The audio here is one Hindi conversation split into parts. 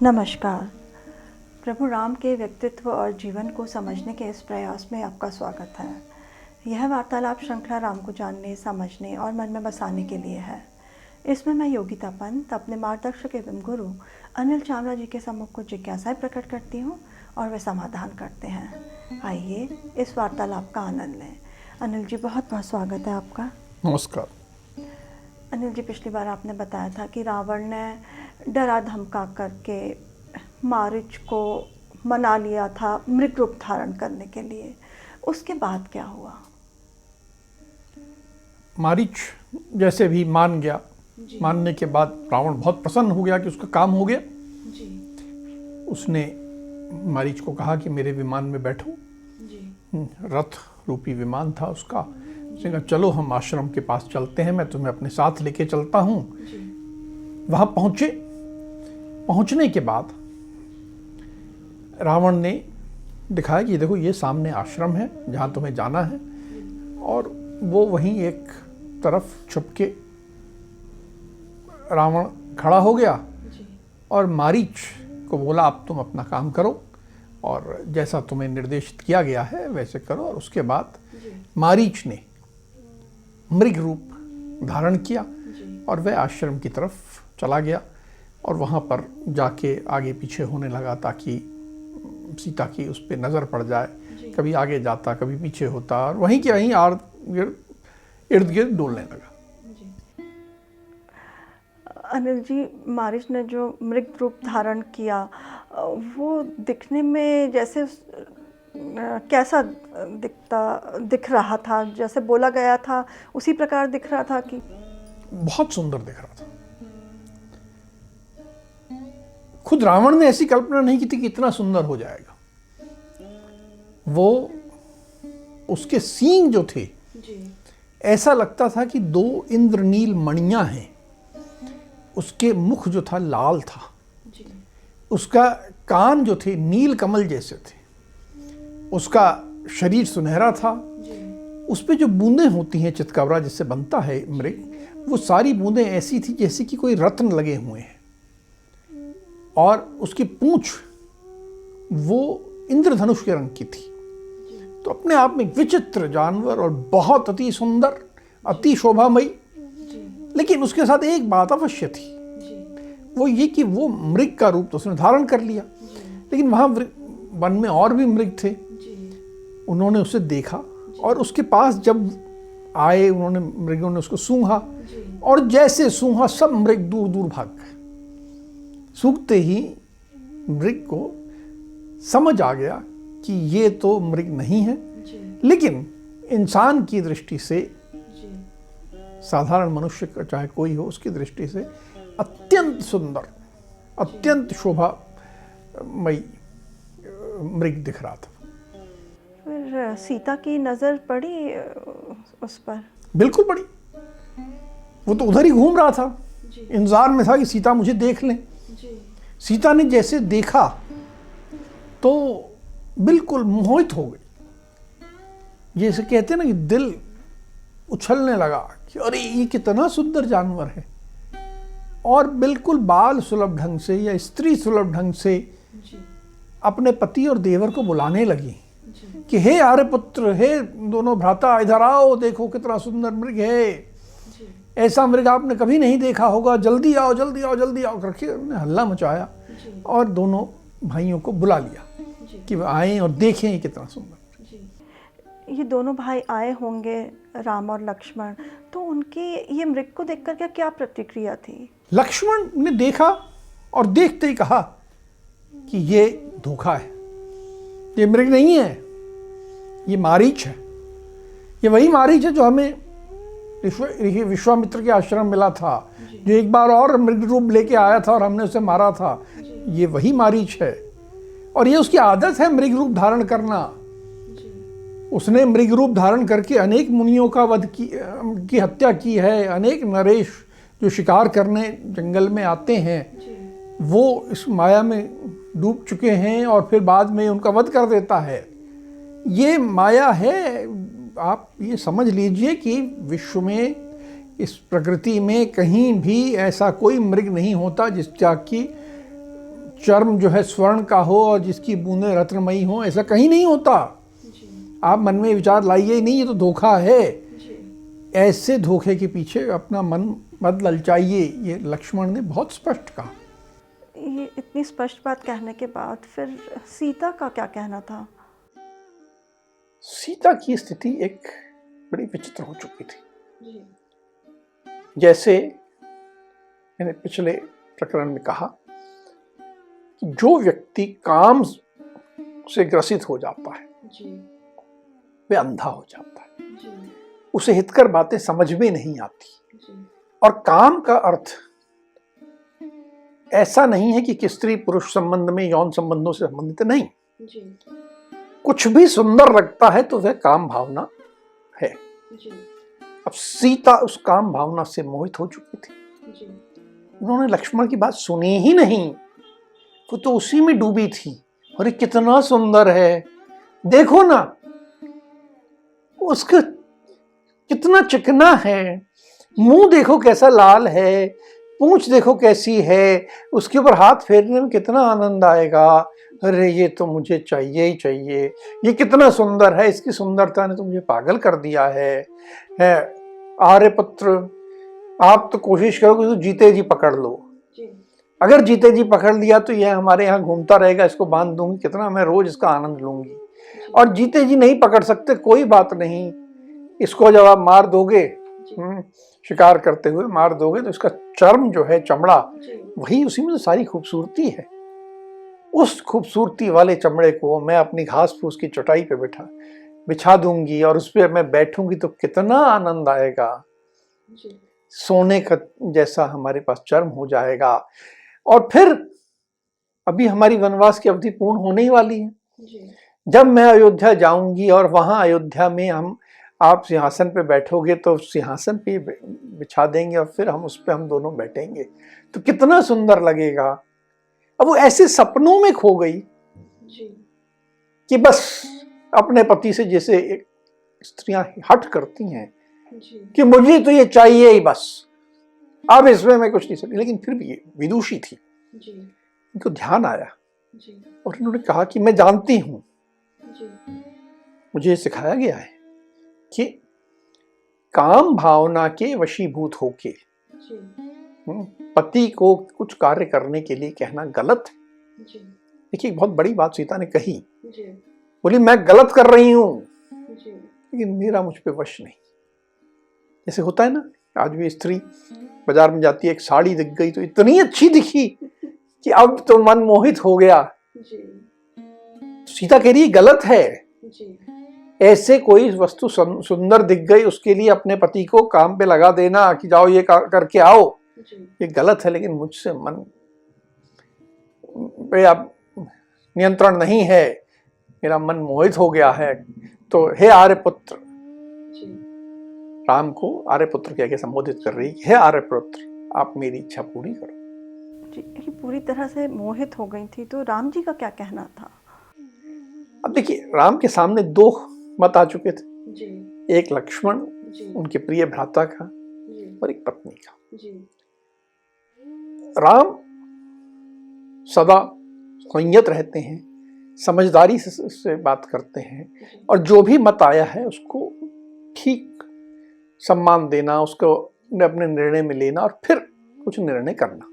नमस्कार। प्रभु राम के व्यक्तित्व और जीवन को समझने के इस प्रयास में आपका स्वागत है। यह वार्तालाप श्रृंखला राम को जानने, समझने और मन में बसाने के लिए है। इसमें मैं योगिता पंत अपने मार्गदर्शक एवं गुरु अनिल चावला जी के सम्मुख कुछ जिज्ञासाएं प्रकट करती हूँ और वे समाधान करते हैं। आइए इस वार्तालाप का आनंद लें। अनिल जी, बहुत बहुत स्वागत है आपका। नमस्कार। अनिल जी, पिछली बार आपने बताया था कि रावण ने डरा धमका करके मारीच को मना लिया था मृग रूप धारण करने के लिए। उसके बाद क्या हुआ? मारीच जैसे भी मान गया। मानने के बाद रावण बहुत प्रसन्न हो गया कि उसका काम हो गया जी। उसने मारीच को कहा कि मेरे विमान में बैठो जी। रथ रूपी विमान था उसका। उसने कहा चलो हम आश्रम के पास चलते हैं, मैं तुम्हें अपने साथ लेके चलता हूँ। वहाँ पहुँचने के बाद रावण ने दिखाया कि देखो ये सामने आश्रम है जहाँ तुम्हें जाना है, और वो वहीं एक तरफ छुप के रावण खड़ा हो गया और मारीच को बोला अब तुम अपना काम करो और जैसा तुम्हें निर्देशित किया गया है वैसे करो। और उसके बाद मारीच ने मृग रूप धारण किया और वह आश्रम की तरफ चला गया और वहाँ पर जाके आगे पीछे होने लगा ताकि सीता की उस पर नज़र पड़ जाए। कभी आगे जाता, कभी पीछे होता और वहीं के वहीं इर्द गिर्द डोलने लगा। अनिल जी, मारीच ने जो मृग रूप धारण किया वो दिखने में जैसे कैसा दिख रहा था? जैसे बोला गया था उसी प्रकार दिख रहा था कि? बहुत सुंदर दिख रहा था। खुद रावण ने ऐसी कल्पना नहीं की थी कि इतना सुंदर हो जाएगा। वो उसके सींग जो थे ऐसा लगता था कि दो इंद्रनील मणियां हैं। उसके मुख जो था लाल था। उसका कान जो थे नील कमल जैसे थे। उसका शरीर सुनहरा था। उस पे जो बूंदें होती हैं चितकबरा जिससे बनता है मृग, वो सारी बूंदें ऐसी थी जैसे कि कोई रत्न लगे हुए हैं। और उसकी पूंछ वो इंद्रधनुष के रंग की थी। तो अपने आप में विचित्र जानवर और बहुत अति सुंदर, अति शोभामयी। लेकिन उसके साथ एक बात अवश्य थी, वो ये कि वो मृग का रूप तो उसने धारण कर लिया, लेकिन वहाँ वन में और भी मृग थे। उन्होंने उसे देखा और उसके पास जब आए मृगों ने उसको सूंघा और जैसे सूंघा सब मृग दूर दूर भाग गए। सूंघते ही मृग को समझ आ गया कि ये तो मृग नहीं है, लेकिन इंसान की दृष्टि से, साधारण मनुष्य का चाहे कोई हो, उसकी दृष्टि से अत्यंत सुंदर, अत्यंत शोभामयी मृग दिख रहा था। फिर सीता की नज़र पड़ी उस पर? बिल्कुल पड़ी। वो तो उधर ही घूम रहा था, इंतजार में था कि सीता मुझे देख लें। सीता ने जैसे देखा तो बिल्कुल मोहित हो गई। जैसे कहते हैं ना कि दिल उछलने लगा कि अरे ये कितना सुंदर जानवर है। और बिल्कुल बाल सुलभ ढंग से या स्त्री सुलभ ढंग से अपने पति और देवर को बुलाने लगी कि हे आर्यपुत्र, हे दोनों भ्राता, इधर आओ, देखो कितना सुंदर मृग है। ऐसा मृग आपने कभी नहीं देखा होगा, जल्दी आओ जल्दी आओ जल्दी आओ करके उन्होंने हल्ला मचाया और दोनों भाइयों को बुला लिया कि वे आएं और देखें ये कितना सुंदर। ये दोनों भाई आए होंगे, राम और लक्ष्मण, तो उनकी ये मृग को देखकर क्या प्रतिक्रिया थी? लक्ष्मण ने देखा और देखते ही कहा कि ये धोखा है, ये मृग नहीं है, ये मारीच है। ये वही मारीच है जो हमें विश्वामित्र के आश्रम मिला था, जो एक बार और मृग रूप लेके आया था और हमने उसे मारा था। ये वही मारीच है और ये उसकी आदत है मृग रूप धारण करना। उसने मृग रूप धारण करके अनेक मुनियों का वध की हत्या की है। अनेक नरेश जो शिकार करने जंगल में आते हैं वो इस माया में डूब चुके हैं और फिर बाद में उनका वध कर देता है। ये माया है। आप ये समझ लीजिए कि विश्व में इस प्रकृति में कहीं भी ऐसा कोई मृग नहीं होता जिसका कि चर्म जो है स्वर्ण का हो और जिसकी बूंदें रत्नमयी हो, ऐसा कहीं नहीं होता। आप मन में विचार लाइए ही नहीं, ये तो धोखा है। ऐसे धोखे के पीछे अपना मन मत ललचाइए, ये लक्ष्मण ने बहुत स्पष्ट कहा। ये इतनी स्पष्ट बात कहने के बाद फिर सीता का क्या कहना था? सीता की स्थिति एक बड़ी विचित्र हो चुकी थी। जैसे मैंने पिछले प्रकरण में कहा कि जो व्यक्ति काम से ग्रसित हो जाता है वह अंधा हो जाता है, उसे हितकर बातें समझ में नहीं आती। और काम का अर्थ ऐसा नहीं है कि स्त्री पुरुष संबंध में यौन संबंधों से संबंधित नहीं। कुछ भी सुंदर लगता है तो वह काम भावना है। अब सीता उस काम भावना से मोहित हो चुकी थी। उन्होंने लक्ष्मण की बात सुनी ही नहीं, वो तो उसी में डूबी थी। अरे कितना सुंदर है, देखो ना उसका कितना चिकना है, मुंह देखो कैसा लाल है, पूंछ देखो कैसी है, उसके ऊपर हाथ फेरने में कितना आनंद आएगा। अरे ये तो मुझे चाहिए ही चाहिए, ये कितना सुंदर है, इसकी सुंदरता ने तो मुझे पागल कर दिया है। आर्यपुत्र, आप तो कोशिश करो कि तो जीते जी पकड़ लो। अगर जीते जी पकड़ लिया तो यह हमारे यहाँ घूमता रहेगा, इसको बांध दूंगी, कितना मैं रोज इसका आनंद लूंगी। और जीते जी नहीं पकड़ सकते, कोई बात नहीं, इसको जब आप मार दोगे, शिकार करते हुए मार दोगे, तो इसका चर्म जो है, चमड़ा, वही उसी में तो सारी खूबसूरती है। उस खूबसूरती वाले चमड़े को मैं अपनी घास फूस की चटाई पे बिछा दूंगी और उस पर मैं बैठूंगी तो कितना आनंद आएगा। सोने का जैसा हमारे पास चर्म हो जाएगा। और फिर अभी हमारी वनवास की अवधि पूर्ण होने ही वाली है। जब मैं अयोध्या जाऊंगी और वहां अयोध्या में आप सिंहासन पे बैठोगे तो सिंहासन पे बिछा देंगे और फिर उस पे हम दोनों बैठेंगे, तो कितना सुंदर लगेगा। अब वो ऐसे सपनों में खो गई कि बस अपने पति से जैसे एक स्त्रियां हट करती हैं कि मुझे तो ये चाहिए ही बस, अब इसमें मैं कुछ नहीं सकती। लेकिन फिर भी ये विदुषी थी, इनको ध्यान आया और इन्होंने कहा कि मैं जानती हूं, मुझे सिखाया गया है कि काम भावना के वशीभूत होके पति को कुछ कार्य करने के लिए कहना गलत है। देखिए बहुत बड़ी बात सीता ने कही, बोली मैं गलत कर रही हूं लेकिन मेरा मुझ पे वश नहीं। जैसे होता है ना, आज भी स्त्री बाजार में जाती है, एक साड़ी दिख गई तो इतनी अच्छी दिखी कि अब तो मन मोहित हो गया। सीता कह रही है गलत है। ऐसे कोई वस्तु सुंदर दिख गई, उसके लिए अपने पति को काम पे लगा देना कि जाओ ये करके आओ, ये गलत है। लेकिन मुझसे मन पे अब नियंत्रण नहीं है, मेरा मन मोहित हो गया है। तो हे आर्यपुत्र, राम को आर्यपुत्र कह के संबोधित कर रही, हे आर्यपुत्र आप मेरी इच्छा पूरी करो। जी, पूरी तरह से मोहित हो गई थी, तो राम जी का क्या कहना था? अब देखिए, राम के सामने दो मत आ चुके थे, एक लक्ष्मण उनके प्रिय भ्राता का और एक पत्नी का। राम सदा संयत रहते हैं, समझदारी से बात करते हैं और जो भी मत आया है उसको ठीक सम्मान देना, उसको अपने निर्णय में लेना और फिर कुछ निर्णय करना।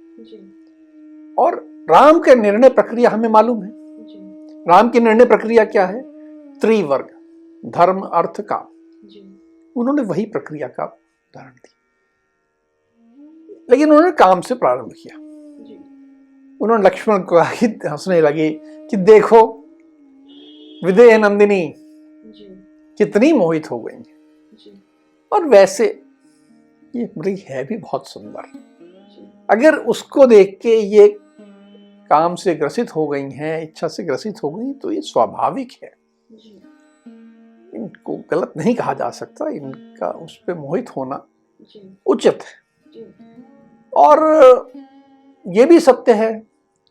और राम के निर्णय प्रक्रिया हमें मालूम है। राम की निर्णय प्रक्रिया क्या है? त्रिवर्ग, धर्म अर्थ काम। उन्होंने वही प्रक्रिया का उदाहरण दिया, लेकिन उन्होंने काम से प्रारंभ किया। उन्होंने लक्ष्मण को हंसने लगे कि देखो विदेह नंदिनी कितनी मोहित हो गई, और वैसे ये मृग है भी बहुत सुंदर। अगर उसको देख के ये काम से ग्रसित हो गई हैं, इच्छा से ग्रसित हो गई, तो ये स्वाभाविक है, इनको गलत नहीं कहा जा सकता, इनका उस पे मोहित होना उचित है। और ये भी सत्य है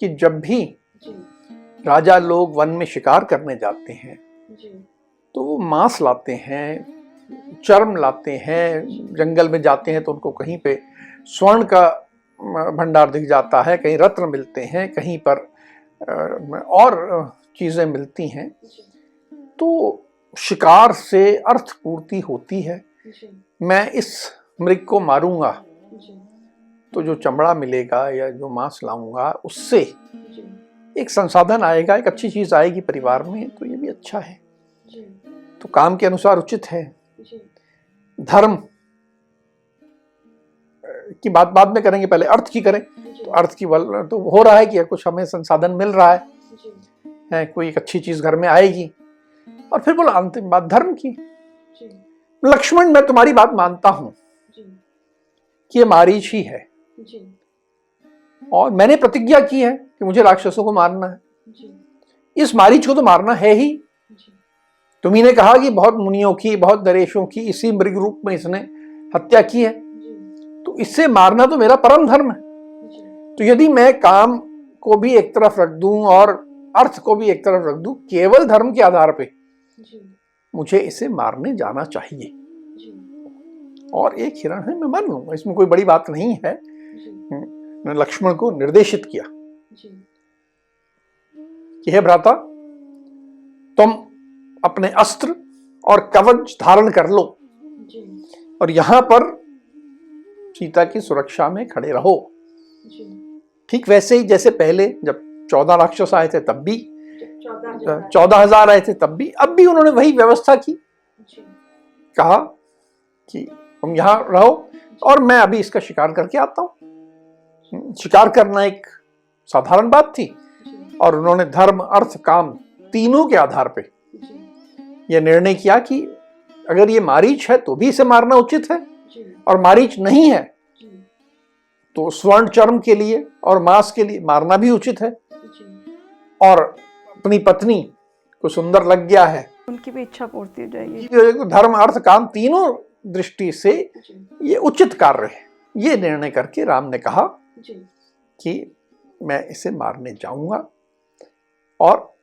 कि जब भी राजा लोग वन में शिकार करने जाते हैं तो वो मांस लाते हैं, चर्म लाते हैं, जंगल में जाते हैं तो उनको कहीं पे स्वर्ण का भंडार दिख जाता है, कहीं रत्न मिलते हैं, कहीं पर और चीज़ें मिलती हैं। तो शिकार से अर्थ पूर्ति होती है। मैं इस मृग को मारूंगा तो जो चमड़ा मिलेगा या जो मांस लाऊंगा उससे एक संसाधन आएगा, एक अच्छी चीज आएगी परिवार में, तो ये भी अच्छा है। तो काम के अनुसार उचित है। धर्म की बात बाद में करेंगे, पहले अर्थ की करें। तो अर्थ की बल तो हो रहा है कि कुछ हमें संसाधन मिल रहा है, कोई एक अच्छी चीज घर में आएगी। और फिर बोला अंतिम बात धर्म की। लक्ष्मण, मैं तुम्हारी बात मानता हूं कि ये मारीच ही है, और मैंने प्रतिज्ञा की है कि मुझे राक्षसों को मारना है। इस मारीच को तो मारना है ही। तुम्ही ने कहा कि बहुत मुनियों की, बहुत नरेशों की इसी मृग रूप में इसने हत्या की है, तो इससे मारना तो मेरा परम धर्म है। तो यदि मैं काम को भी एक तरफ रख दूं और अर्थ को भी एक तरफ रख दूं, केवल धर्म के आधार पे मुझे इसे मारने जाना चाहिए। और एक हिरण है, मैं मान लूंगा, इसमें कोई बड़ी बात नहीं है। ने लक्ष्मण को निर्देशित किया कि हे भ्राता, तुम अपने अस्त्र और कवच धारण कर लो और यहां पर सीता की सुरक्षा में खड़े रहो। ठीक वैसे ही जैसे पहले जब 14 राक्षस आए थे तब भी, 14,000 आए थे तब भी, अब भी उन्होंने वही व्यवस्था की। कहा कि तुम यहां रहो और मैं अभी इसका शिकार करके आता हूं। शिकार करना एक साधारण बात थी, और उन्होंने धर्म, अर्थ, काम तीनों के आधार पे यह निर्णय किया कि अगर ये मारीच है तो भी इसे मारना उचित है, और मारीच नहीं है तो स्वर्ण चर्म के लिए और मांस के लिए मारना भी उचित है। और अपनी पत्नी को सुंदर लग गया है, उनकी भी इच्छा पूर्ति हो जाएगी। धर्म, अर्थ, काम तीनों दृष्टि से ये उचित कार्य है। ये निर्णय करके राम ने कहा कि मैं इसे मारने जाऊंगा, और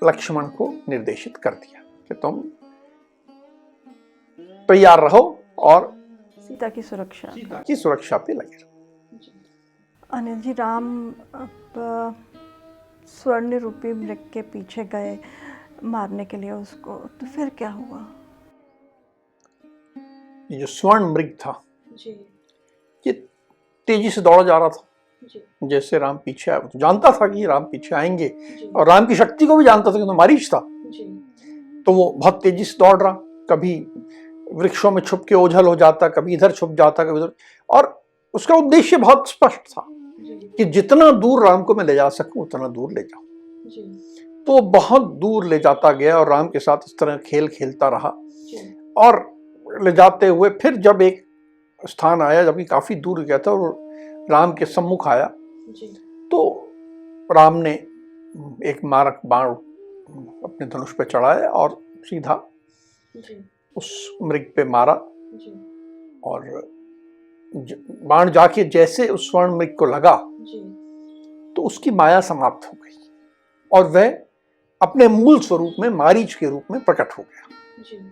लक्ष्मण को निर्देशित कर दिया कि तुम तैयार रहो और सीता की सुरक्षा पे लगे रहो। अनिल जी, राम अब स्वर्ण रूपी मृग के पीछे गए मारने के लिए उसको, तो फिर क्या हुआ? ये जो स्वर्ण मृग था ये तेजी से दौड़ा जा रहा था। जैसे राम पीछे आया, तो जानता था कि राम पीछे आएंगे, और राम की शक्ति को भी जानता था कि तो मारीच था। तो वो बहुत तेजी से दौड़ रहा, कभी वृक्षों में छुप के ओझल हो जाता, कभी इधर छुप जाता, कभी उधर। और उसका उद्देश्य बहुत स्पष्ट था कि जितना दूर राम को मैं ले जा सकूं उतना दूर ले जाऊं। तो बहुत दूर ले जाता गया और राम के साथ इस तरह खेल खेलता रहा। और ले जाते हुए फिर जब एक स्थान आया, जब कि काफी दूर गया था और राम के सम्मुख आया, तो राम ने एक मारक बाण अपने धनुष पे चढ़ाया और सीधा उस मृग पे मारा। और बाण जाके जैसे उस स्वर्ण मृग को लगा तो उसकी माया समाप्त हो गई, और वह अपने मूल स्वरूप में मारीच के रूप में प्रकट हो गया।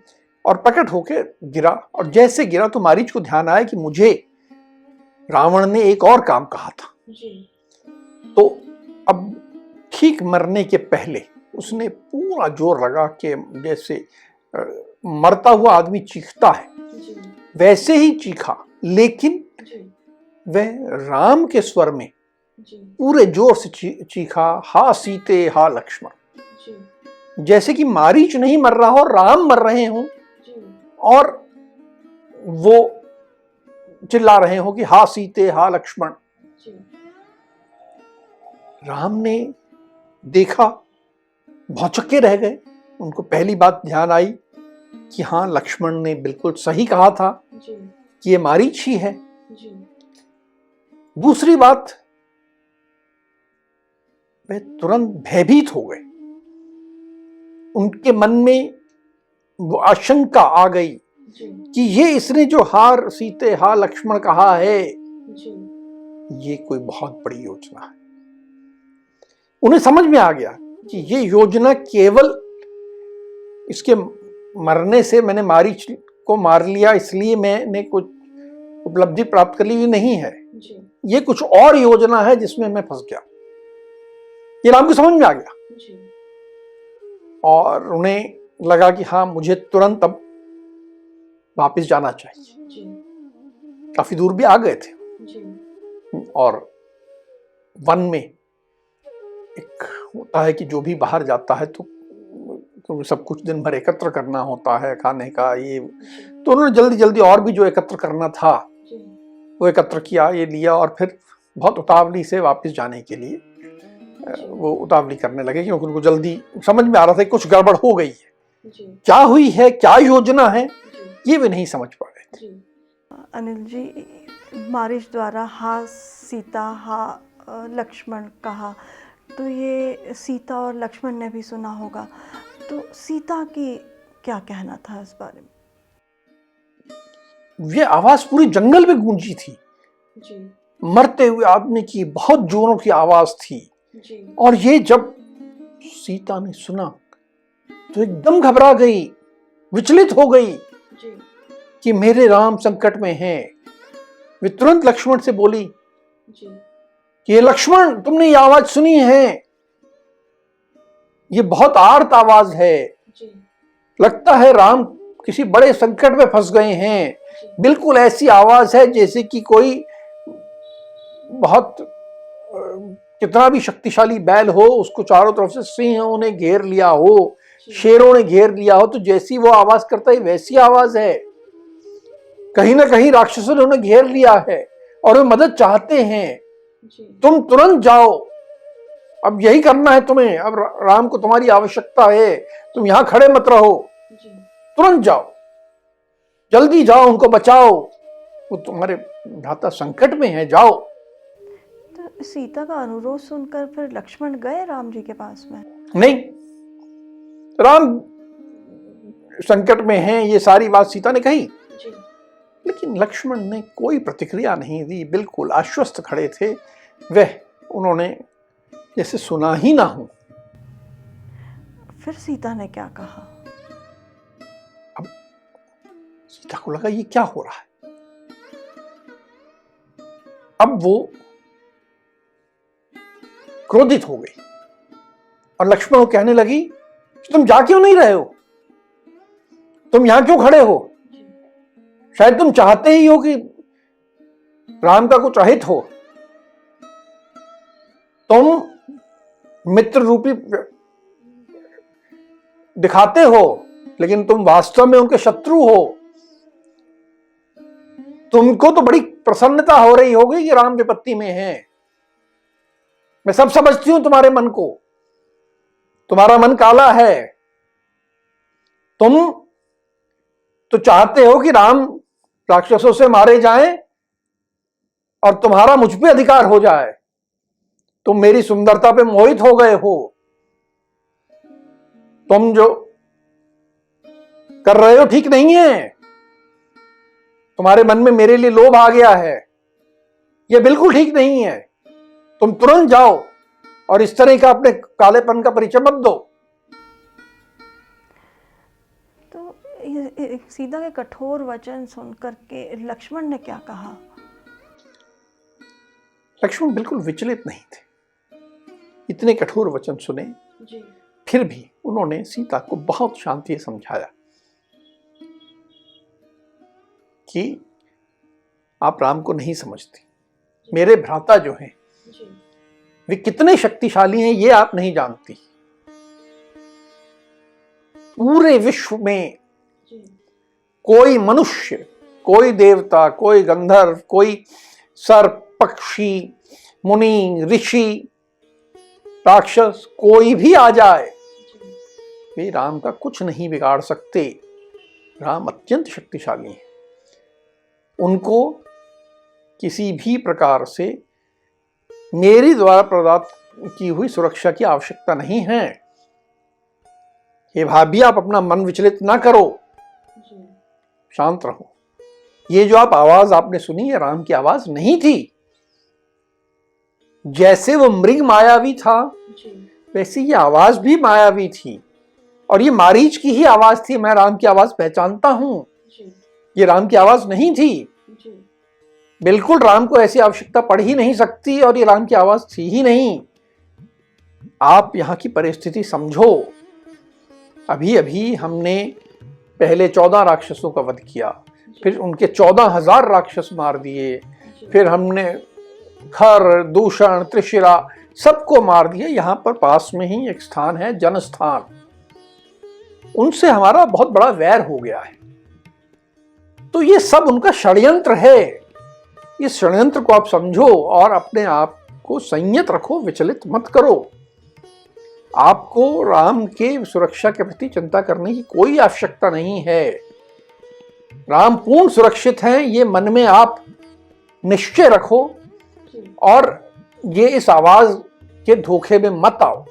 और प्रकट होके गिरा, और जैसे गिरा तो मारीच को ध्यान आया कि मुझे रावण ने एक और काम कहा था। तो अब ठीक मरने के पहले उसने पूरा जोर लगा के जैसे मरता हुआ आदमी चीखता है वैसे ही चीखा, लेकिन वह राम के स्वर में पूरे जोर से चीखा, हा सीते हा लक्ष्मण। जैसे कि मारीच नहीं मर रहा हो, राम मर रहे हों और वो चिल्ला रहे हो कि हा सीते हा लक्ष्मण। राम ने देखा, भौचक्के रह गए। उनको पहली बात ध्यान आई कि हाँ, लक्ष्मण ने बिल्कुल सही कहा था कि ये मारीच ही है। दूसरी बात, वे तुरंत भयभीत हो गए। उनके मन में वो आशंका आ गई कि ये इसने जो हार सीते हा लक्ष्मण कहा है, ये कोई बहुत बड़ी योजना है। उन्हें समझ में आ गया कि ये योजना केवल इसके मरने से, मैंने मारीच को मार लिया इसलिए मैंने कुछ उपलब्धि प्राप्त कर ली, ये नहीं है। ये कुछ और योजना है जिसमें मैं फंस गया। ये राम को समझ में आ गया और उन्हें लगा कि हाँ, मुझे तुरंत अब वापस जाना चाहिए। काफी दूर भी आ गए थे और वन में एक होता है कि जो भी बाहर जाता है तो सब कुछ दिन भर एकत्र करना होता है, खाने का ये, तो उन्होंने जल्दी जल्दी और भी जो एकत्र करना था वो एकत्र किया, ये लिया और फिर बहुत उतावली से वापस जाने के लिए वो उतावली करने लगे, क्योंकि उनको जल्दी समझ में आ रहा था कि कुछ गड़बड़ हो गई है। क्या हुई है, क्या योजना है, ये वे नहीं समझ पा रहे थे। अनिल जी, मारीच द्वारा हा सीता हा लक्ष्मण कहा, तो ये सीता और लक्ष्मण ने भी सुना होगा, तो सीता की क्या कहना था इस बारे में? ये आवाज पूरी जंगल में गूंजी थी जी। मरते हुए आदमी की बहुत जोरों की आवाज थी जी। और ये जब सीता ने सुना तो एकदम घबरा गई, विचलित हो गई जी। कि मेरे राम संकट में हैं। वे तुरंत लक्ष्मण से बोली जी। कि लक्ष्मण, तुमने ये आवाज सुनी है, ये बहुत आर्त आवाज है जी। लगता है राम किसी बड़े संकट में फंस गए हैं। बिल्कुल ऐसी आवाज है जैसे कि कोई बहुत कितना भी शक्तिशाली बैल हो, उसको चारों तरफ से सिंहों ने घेर लिया हो, शेरों ने घेर लिया हो, तो जैसी वो आवाज करता है वैसी आवाज है। कहीं ना कहीं राक्षसों ने उन्हें घेर लिया है और वे मदद चाहते हैं। तुम तुरंत जाओ, अब यही करना है तुम्हें, अब राम को तुम्हारी आवश्यकता है, तुम यहां खड़े मत रहो, तुरंत जाओ, जल्दी जाओ, उनको बचाओ, वो तुम्हारे भ्राता संकट में है, जाओ। तो सीता का अनुरोध सुनकर फिर लक्ष्मण गए राम जी के पास में? नहीं, राम संकट में हैं, ये सारी बात सीता ने कही जी। लेकिन लक्ष्मण ने कोई प्रतिक्रिया नहीं दी, बिल्कुल आश्वस्त खड़े थे वह, उन्होंने जैसे सुना ही ना हो। फिर सीता ने क्या कहा? अब सीता को लगा ये क्या हो रहा है। अब वो क्रोधित हो गई और लक्ष्मण को कहने लगी कि तुम जा क्यों नहीं रहे हो, तुम यहां क्यों खड़े हो? शायद तुम चाहते ही हो कि राम का कुछ अहित हो। तुम मित्र रूपी दिखाते हो लेकिन तुम वास्तव में उनके शत्रु हो। तुमको तो बड़ी प्रसन्नता हो रही होगी कि राम विपत्ति में है। मैं सब समझती हूं तुम्हारे मन को, तुम्हारा मन काला है। तुम तो चाहते हो कि राम राक्षसों से मारे जाएं और तुम्हारा मुझ पे अधिकार हो जाए। तुम मेरी सुंदरता पे मोहित हो गए हो। तुम जो कर रहे हो ठीक नहीं है। तुम्हारे मन में मेरे लिए लोभ आ गया है, यह बिल्कुल ठीक नहीं है। तुम तुरंत जाओ और इस तरह का अपने कालेपन का परिचय मत दो। तो सीता के कठोर वचन सुनकर के लक्ष्मण ने क्या कहा? लक्ष्मण बिल्कुल विचलित नहीं थे। इतने कठोर वचन सुने जी। फिर भी उन्होंने सीता को बहुत शांति से समझाया कि आप राम को नहीं समझती। मेरे भ्राता जो हैं वे कितने शक्तिशाली हैं ये आप नहीं जानती। पूरे विश्व में कोई मनुष्य, कोई देवता, कोई गंधर्व, कोई सर्प, पक्षी, मुनि, ऋषि, राक्षस, कोई भी आ जाए, वे राम का कुछ नहीं बिगाड़ सकते। राम अत्यंत शक्तिशाली हैं। उनको किसी भी प्रकार से मेरी द्वारा प्रदान की हुई सुरक्षा की आवश्यकता नहीं है। हे भाभी, आप अपना मन विचलित ना करो, शांत रहो। ये जो आवाज आपने सुनी है राम की आवाज नहीं थी। जैसे वो मृग मायावी था वैसे ये आवाज भी मायावी थी और ये मारीच की ही आवाज थी। मैं राम की आवाज पहचानता हूं। ये राम की आवाज नहीं थी। बिल्कुल राम को ऐसी आवश्यकता पड़ ही नहीं सकती और ये राम की आवाज थी ही नहीं। आप यहां की परिस्थिति समझो। अभी अभी हमने पहले 14 राक्षसों का वध किया, फिर उनके 14,000 राक्षस मार दिए, फिर हमने खर, दूषण, त्रिशिरा सबको मार दिया। यहां पर पास में ही एक स्थान है जनस्थान, उनसे हमारा बहुत बड़ा वैर हो गया है। तो ये सब उनका षड्यंत्र है। इस षड्यंत्र को आप समझो और अपने आप को संयत रखो, विचलित मत करो। आपको राम के सुरक्षा के प्रति चिंता करने की कोई आवश्यकता नहीं है। राम पूर्ण सुरक्षित हैं, ये मन में आप निश्चय रखो और ये इस आवाज के धोखे में मत आओ।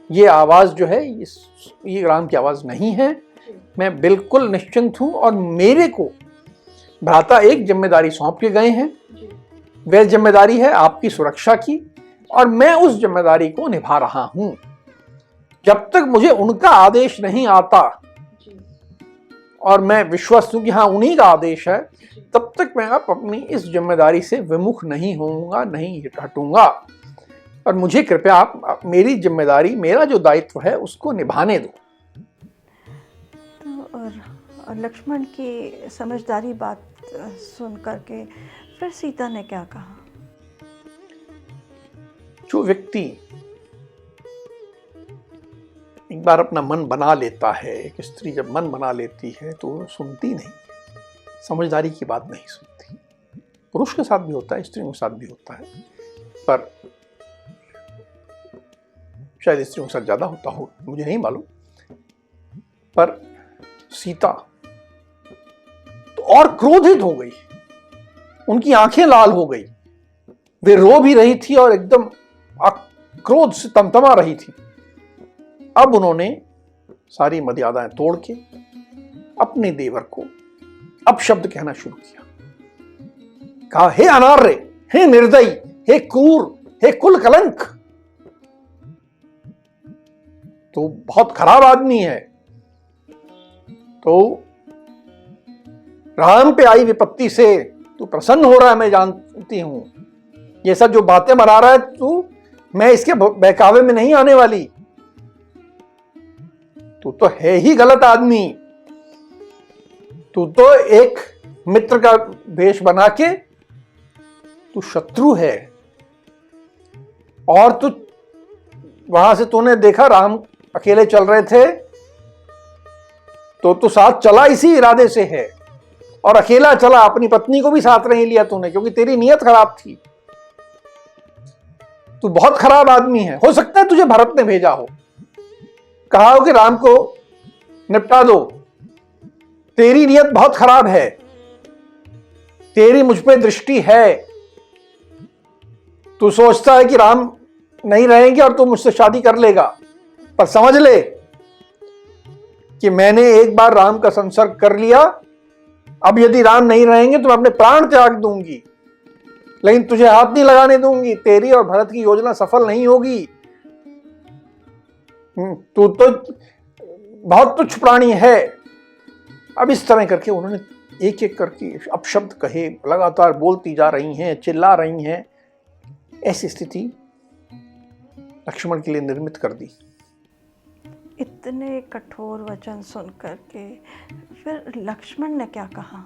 ये आवाज जो है ये राम की आवाज नहीं है। मैं बिल्कुल निश्चिंत हूं और मेरे को भ्राता एक जिम्मेदारी सौंप के गए हैं। वह जिम्मेदारी है आपकी सुरक्षा की और मैं उस जिम्मेदारी को निभा रहा हूं। जब तक मुझे उनका आदेश नहीं आता और मैं विश्वास हूं कि हाँ उन्हीं का आदेश है, तब तक मैं अपनी इस जिम्मेदारी से विमुख नहीं होऊंगा, नहीं हटूंगा। और मुझे कृपया आप मेरी जिम्मेदारी, मेरा जो दायित्व है उसको निभाने दो। तो और लक्ष्मण की समझदारी बात सुन करके फिर सीता ने क्या कहा? जो व्यक्ति एक बार अपना मन बना लेता है, एक स्त्री जब मन बना लेती है तो वो सुनती नहीं, समझदारी की बात नहीं सुनती। पुरुष के साथ भी होता है, स्त्रियों के साथ भी होता है, पर शायद स्त्रियों के साथ ज्यादा होता हो, मुझे नहीं मालूम। पर सीता तो और क्रोधित हो गई, उनकी आंखें लाल हो गई, वे रो भी रही थी और एकदम क्रोध से तमतमा रही थी। अब उन्होंने सारी मर्यादाएं तोड़ के अपने देवर को अपशब्द कहना शुरू किया। कहा, हे अनार्य, हे निर्दयी, हे क्रूर, हे कुल कलंक, तो बहुत खराब आदमी है। तो राम पे आई विपत्ति से तू प्रसन्न हो रहा है, मैं जानती हूं। ये सब जो बातें मना रहा है तू, मैं इसके बहकावे में नहीं आने वाली। तू तो है ही गलत आदमी। तू तो एक मित्र का वेश बना के तू शत्रु है। और तू वहां से तूने देखा राम अकेले चल रहे थे तो तू साथ चला इसी इरादे से है, और अकेला चला, अपनी पत्नी को भी साथ नहीं लिया तूने, क्योंकि तेरी नीयत खराब थी। तू बहुत खराब आदमी है। हो सकता है तुझे भरत ने भेजा हो, कहा हो कि राम को निपटा दो। तेरी नीयत बहुत खराब है, तेरी मुझ पे दृष्टि है। तू सोचता है कि राम नहीं रहेंगे और तू मुझसे शादी कर लेगा, पर समझ ले कि मैंने एक बार राम का संसर्ग कर लिया। अब यदि राम नहीं रहेंगे तो मैं अपने प्राण त्याग दूंगी, लेकिन तुझे हाथ नहीं लगाने दूंगी। तेरी और भरत की योजना सफल नहीं होगी। तू तो बहुत तुच्छ प्राणी है। अब इस तरह करके उन्होंने एक एक करके अपशब्द कहे, लगातार बोलती जा रही हैं, चिल्ला रही हैं। ऐसी स्थिति लक्ष्मण के लिए निर्मित कर दी। इतने कठोर वचन सुन करके फिर लक्ष्मण ने क्या कहा?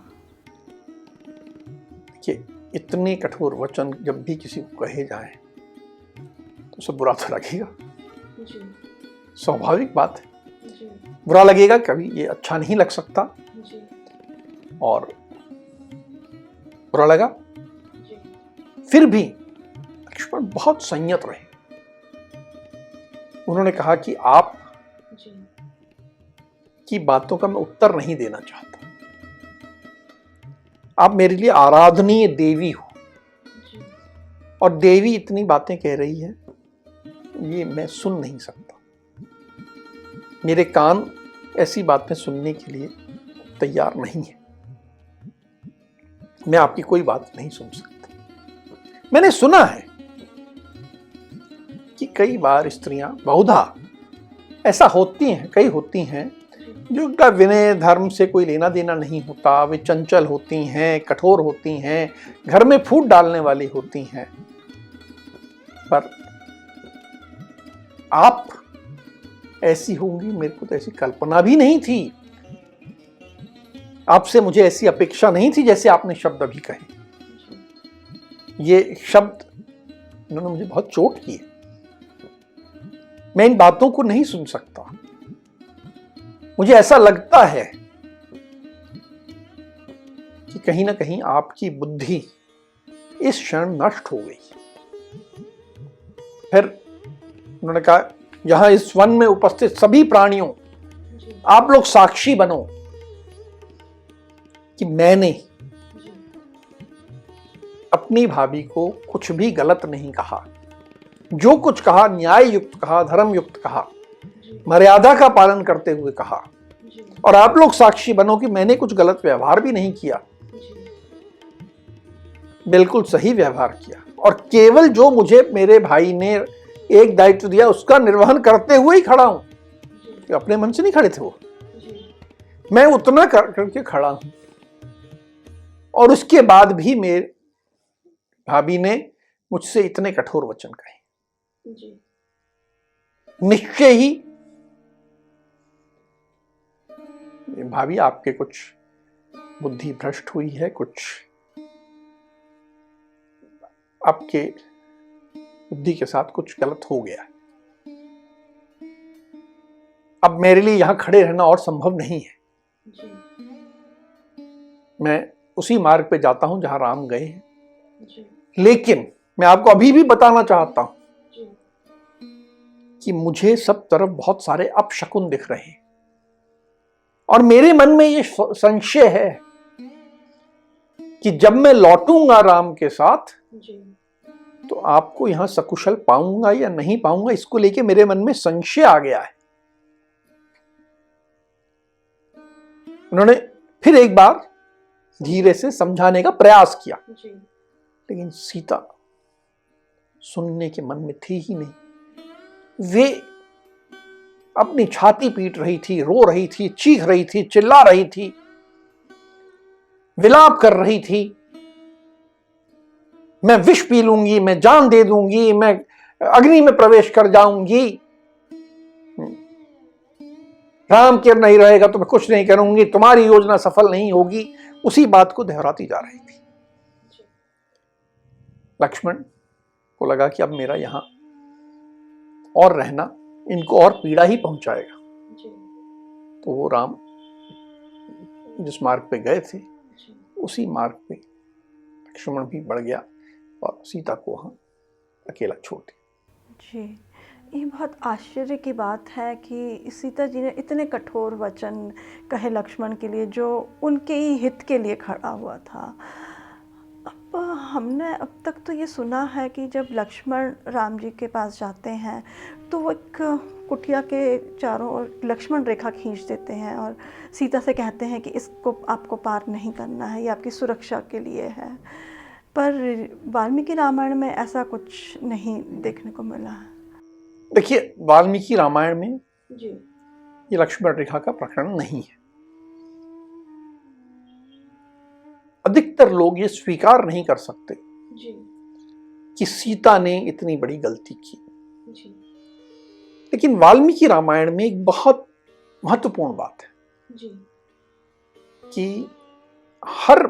देखिए, इतने कठोर वचन जब भी किसी को कहे जाए तो उसे बुरा तो लगेगा, स्वाभाविक बात है। बुरा लगेगा, कभी ये अच्छा नहीं लग सकता। और बुरा लगा, फिर भी लक्ष्मण बहुत संयत रहे। उन्होंने कहा कि आप की बातों का मैं उत्तर नहीं देना चाहता। आप मेरे लिए आराधनीय देवी हो, और देवी इतनी बातें कह रही है, ये मैं सुन नहीं सकता। मेरे कान ऐसी बातें सुनने के लिए तैयार नहीं है। मैं आपकी कोई बात नहीं सुन सकता। मैंने सुना है कि कई बार स्त्रियां, बहुधा ऐसा होती हैं, कई होती हैं जिनका विनय धर्म से कोई लेना देना नहीं होता, वे चंचल होती हैं, कठोर होती हैं, घर में फूट डालने वाली होती हैं। पर आप ऐसी होंगी, मेरे को तो ऐसी कल्पना भी नहीं थी। आपसे मुझे ऐसी अपेक्षा नहीं थी जैसे आपने शब्द अभी कहे। ये शब्द इन्होंने मुझे बहुत चोट की है। मैं इन बातों को नहीं सुन सकता। मुझे ऐसा लगता है कि कहीं ना कहीं आपकी बुद्धि इस क्षण नष्ट हो गई। फिर उन्होंने कहा, यहां इस वन में उपस्थित सभी प्राणियों, आप लोग साक्षी बनो कि मैंने अपनी भाभी को कुछ भी गलत नहीं कहा। जो कुछ कहा न्याय युक्त कहा, धर्म युक्त कहा, मर्यादा का पालन करते हुए कहा। और आप लोग साक्षी बनो कि मैंने कुछ गलत व्यवहार भी नहीं किया, बिल्कुल सही व्यवहार किया। और केवल जो मुझे मेरे भाई ने एक दायित्व दिया उसका निर्वहन करते हुए ही खड़ा हूं। अपने मन से नहीं खड़े थे वो, मैं उतना करके खड़ा हूं। और उसके बाद भी मेरे भाभी ने मुझसे इतने कठोर वचन कहे। निश्चय ही भाभी आपके कुछ बुद्धि भ्रष्ट हुई है, कुछ आपके बुद्धि के साथ कुछ गलत हो गया। अब मेरे लिए यहां खड़े रहना और संभव नहीं है। मैं उसी मार्ग पे जाता हूं जहां राम गए हैं। लेकिन मैं आपको अभी भी बताना चाहता हूं कि मुझे सब तरफ बहुत सारे अपशकुन दिख रहे हैं। और मेरे मन में ये संशय है कि जब मैं लौटूंगा राम के साथ तो आपको यहां सकुशल पाऊंगा या नहीं पाऊंगा, इसको लेके मेरे मन में संशय आ गया है। उन्होंने फिर एक बार धीरे से समझाने का प्रयास किया, लेकिन सीता सुनने के मन में थी ही नहीं। वे अपनी छाती पीट रही थी, रो रही थी, चीख रही थी, चिल्ला रही थी, विलाप कर रही थी। मैं विष पी लूंगी, मैं जान दे दूंगी, मैं अग्नि में प्रवेश कर जाऊंगी, राम के नहीं रहेगा तो मैं कुछ नहीं करूंगी, तुम्हारी योजना सफल नहीं होगी। उसी बात को दोहराती जा रही थी। लक्ष्मण को लगा कि अब मेरा यहां और रहना इनको और पीड़ा ही पहुंचाएगा। तो वो राम जिस मार्ग पे गए थे उसी मार्ग पे लक्ष्मण भी बढ़ गया और सीता को वहां अकेला छोड़ दिया। जी, ये बहुत आश्चर्य की बात है कि सीता जी ने इतने कठोर वचन कहे लक्ष्मण के लिए, जो उनके ही हित के लिए खड़ा हुआ था। अब हमने अब तक तो ये सुना है कि जब लक्ष्मण राम जी के पास जाते हैं तो वो एक कुटिया के चारों ओर लक्ष्मण रेखा खींच देते हैं और सीता से कहते हैं कि इसको आपको पार नहीं करना है, ये आपकी सुरक्षा के लिए है। पर वाल्मीकि रामायण में ऐसा कुछ नहीं देखने को मिला है। देखिए, वाल्मीकि रामायण में जी, ये लक्ष्मण रेखा का प्रकरण नहीं है। अधिकतर लोग ये स्वीकार नहीं कर सकते जी, कि सीता ने इतनी बड़ी गलती की। जी, लेकिन वाल्मीकि रामायण में एक बहुत महत्वपूर्ण बात है जी, कि हर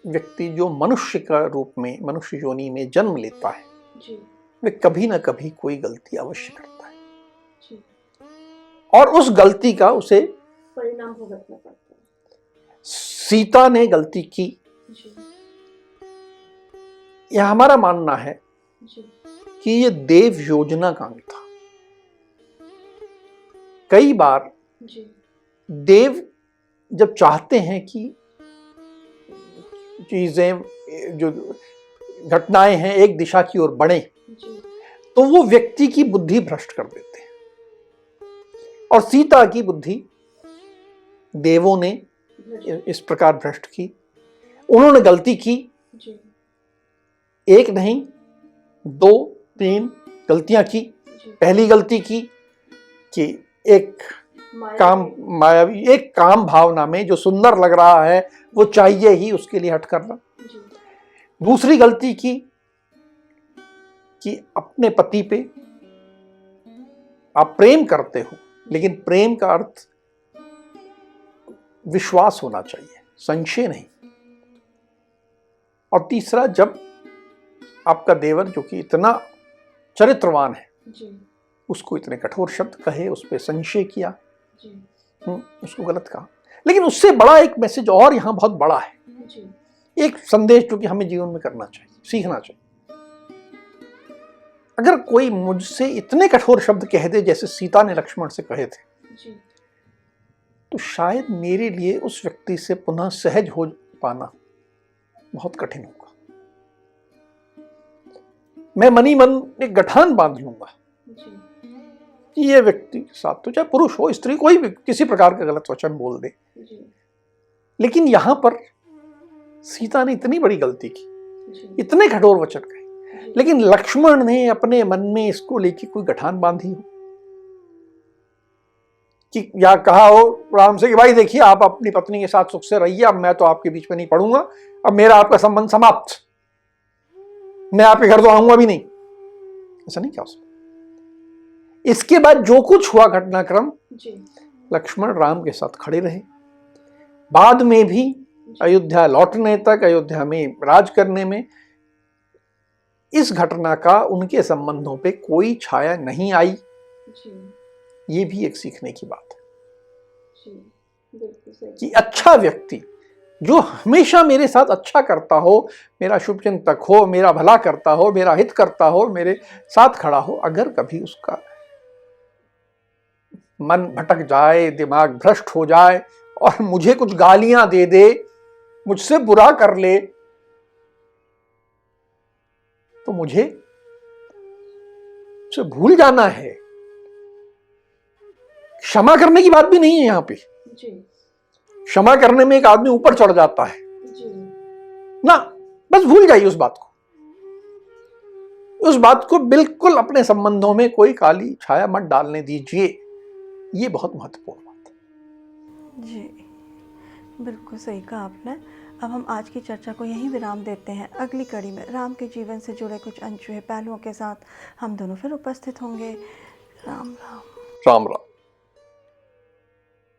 व्यक्ति जो मनुष्य का रूप में, मनुष्य योनि में जन्म लेता है, जी, वे कभी ना कभी कोई गलती अवश्य करता है। जी, और उस गलती का उसे परिणाम भुगतना पड़ता है। सीता ने गलती की। जी, यह हमारा मानना है जी, कि ये देव योजना का अंग था। कई बार जी, देव जब चाहते हैं कि चीजें, जो घटनाएं हैं, एक दिशा की ओर बढ़े, जी, तो वो व्यक्ति की बुद्धि भ्रष्ट कर देते हैं। और सीता की बुद्धि देवों ने इस प्रकार भ्रष्ट की। उन्होंने गलती की, जी, एक नहीं 2 3 गलतियां की। जी, पहली गलती की कि एक काम मायावी, एक काम भावना में जो सुंदर लग रहा है वो चाहिए ही, उसके लिए हट करना। दूसरी गलती की कि अपने पति पे आप प्रेम करते हो, लेकिन प्रेम का अर्थ विश्वास होना चाहिए, संशय नहीं। और तीसरा, जब आपका देवर जो कि इतना चरित्रवान है उसको इतने कठोर शब्द कहे, उस पर संशय किया, उसको गलत कहा। लेकिन उससे बड़ा एक मैसेज और यहां बहुत बड़ा है, एक संदेश जो कि हमें जीवन में करना चाहिए, सीखना चाहिए। अगर कोई मुझसे इतने कठोर शब्द कह दे जैसे सीता ने लक्ष्मण से कहे थे, तो शायद मेरे लिए उस व्यक्ति से पुनः सहज हो पाना बहुत कठिन होगा। मैं मनी मन एक गठान बांध लूंगा कि ये व्यक्ति के साथ, तो चाहे पुरुष हो स्त्री, कोई भी किसी प्रकार का गलत वचन बोल दे। लेकिन यहां पर सीता ने इतनी बड़ी गलती की, इतने कठोर वचन कहे, लेकिन लक्ष्मण ने अपने मन में इसको लेके कोई गठान बांधी हो कि, या कहा हो राम से कि भाई देखिए आप अपनी पत्नी के साथ सुख से रहिए, अब मैं तो आपके बीच में नहीं पड़ूंगा, अब मेरा आपका संबंध समाप्त, मैं आपके घर तो आऊंगा भी नहीं। ऐसा नहीं क्या हो सकता। इसके बाद जो कुछ हुआ घटनाक्रम, लक्ष्मण राम के साथ खड़े रहे, बाद में भी अयोध्या लौटने तक, अयोध्या में राज करने में इस घटना का उनके संबंधों पे कोई छाया नहीं आई। ये भी एक सीखने की बात है कि अच्छा व्यक्ति जो हमेशा मेरे साथ अच्छा करता हो, मेरा शुभचिंतक हो, मेरा भला करता हो, मेरा हित करता हो, मेरे साथ खड़ा हो, अगर कभी उसका मन भटक जाए, दिमाग भ्रष्ट हो जाए और मुझे कुछ गालियां दे दे, मुझसे बुरा कर ले, तो मुझे उसे भूल जाना है। क्षमा करने की बात भी नहीं है यहां पे। क्षमा करने में एक आदमी ऊपर चढ़ जाता है ना, बस भूल जाइए उस बात को। उस बात को बिल्कुल अपने संबंधों में कोई काली छाया मत डालने दीजिए। ये बहुत महत्वपूर्ण बात है। जी बिल्कुल सही कहा आपने। अब हम आज की चर्चा को यहीं विराम देते हैं। अगली कड़ी में राम के जीवन से जुड़े कुछ अनछुए पहलुओं के साथ हम दोनों फिर उपस्थित होंगे। राम राम। राम राम।